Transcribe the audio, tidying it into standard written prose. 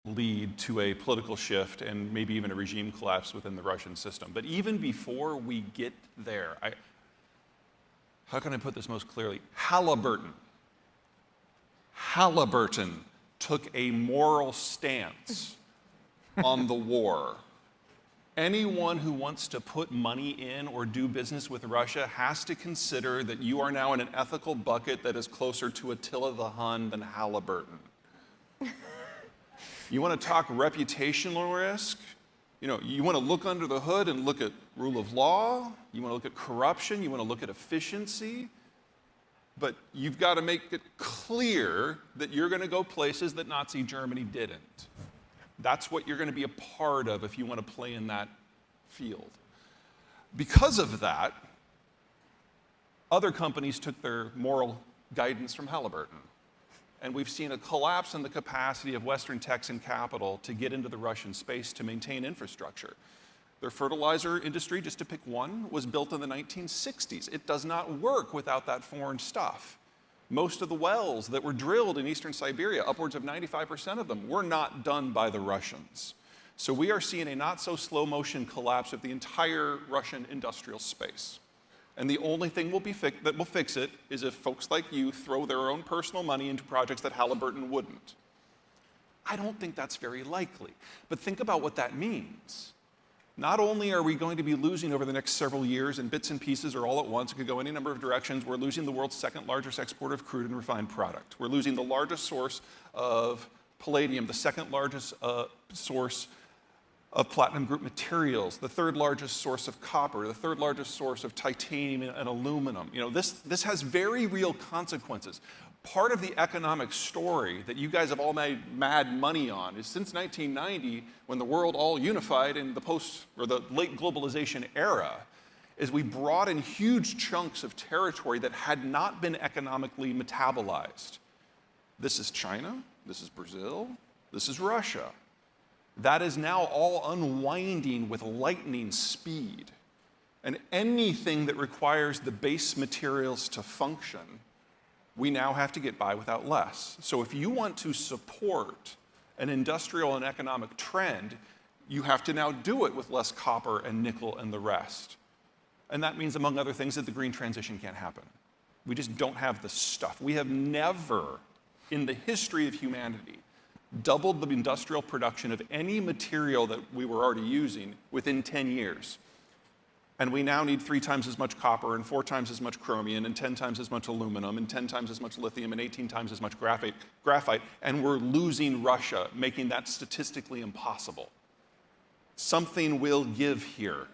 lead to a political shift and maybe even a regime collapse within the Russian system. But even before we get there, how can I put this most clearly? Halliburton took a moral stance on the war. Anyone who wants to put money in or do business with Russia has to consider that you are now in an ethical bucket that is closer to Attila the Hon than Halliburton. You want to talk reputational risk? You want to look under the hood and look at rule of law. You want to look at corruption. You want to look at efficiency. But you've got to make it clear that you're going to go places that Nazi Germany didn't. That's what you're going to be a part of if you want to play in that field. Because of that, other companies took their moral guidance from Halliburton. And we've seen a collapse in the capacity of Western techs and capital to get into the Russian space to maintain infrastructure. Their fertilizer industry, just to pick one, was built in the 1960s. It does not work without that foreign stuff. Most of the wells that were drilled in eastern Siberia, upwards of 95% of them, were not done by the Russians. So we are seeing a not so slow motion collapse of the entire Russian industrial space. And the only thing that will fix it is if folks like you throw their own personal money into projects that Halliburton wouldn't. I don't think that's very likely. But think about what that means. Not only are we going to be losing over the next several years in bits and pieces or all at once, it could go any number of directions, we're losing the world's second largest exporter of crude and refined product. We're losing the largest source of palladium, the second largest source of platinum group materials, the third largest source of copper, the third largest source of titanium and aluminum. This has very real consequences. Part of the economic story that you guys have all made mad money on is since 1990, when the world all unified in the late globalization era, is we brought in huge chunks of territory that had not been economically metabolized. This is China, this is Brazil, this is Russia. That is now all unwinding with lightning speed. And anything that requires the base materials to function, we now have to get by without less. So if you want to support an industrial and economic trend, you have to now do it with less copper and nickel and the rest. And that means, among other things, that the green transition can't happen. We just don't have the stuff. We have never, in the history of humanity, doubled the industrial production of any material that we were already using within 10 years. And we now need 3 times as much copper and 4 times as much chromium and 10 times as much aluminum and 10 times as much lithium and 18 times as much graphite, and we're losing Russia, making that statistically impossible. Something will give here.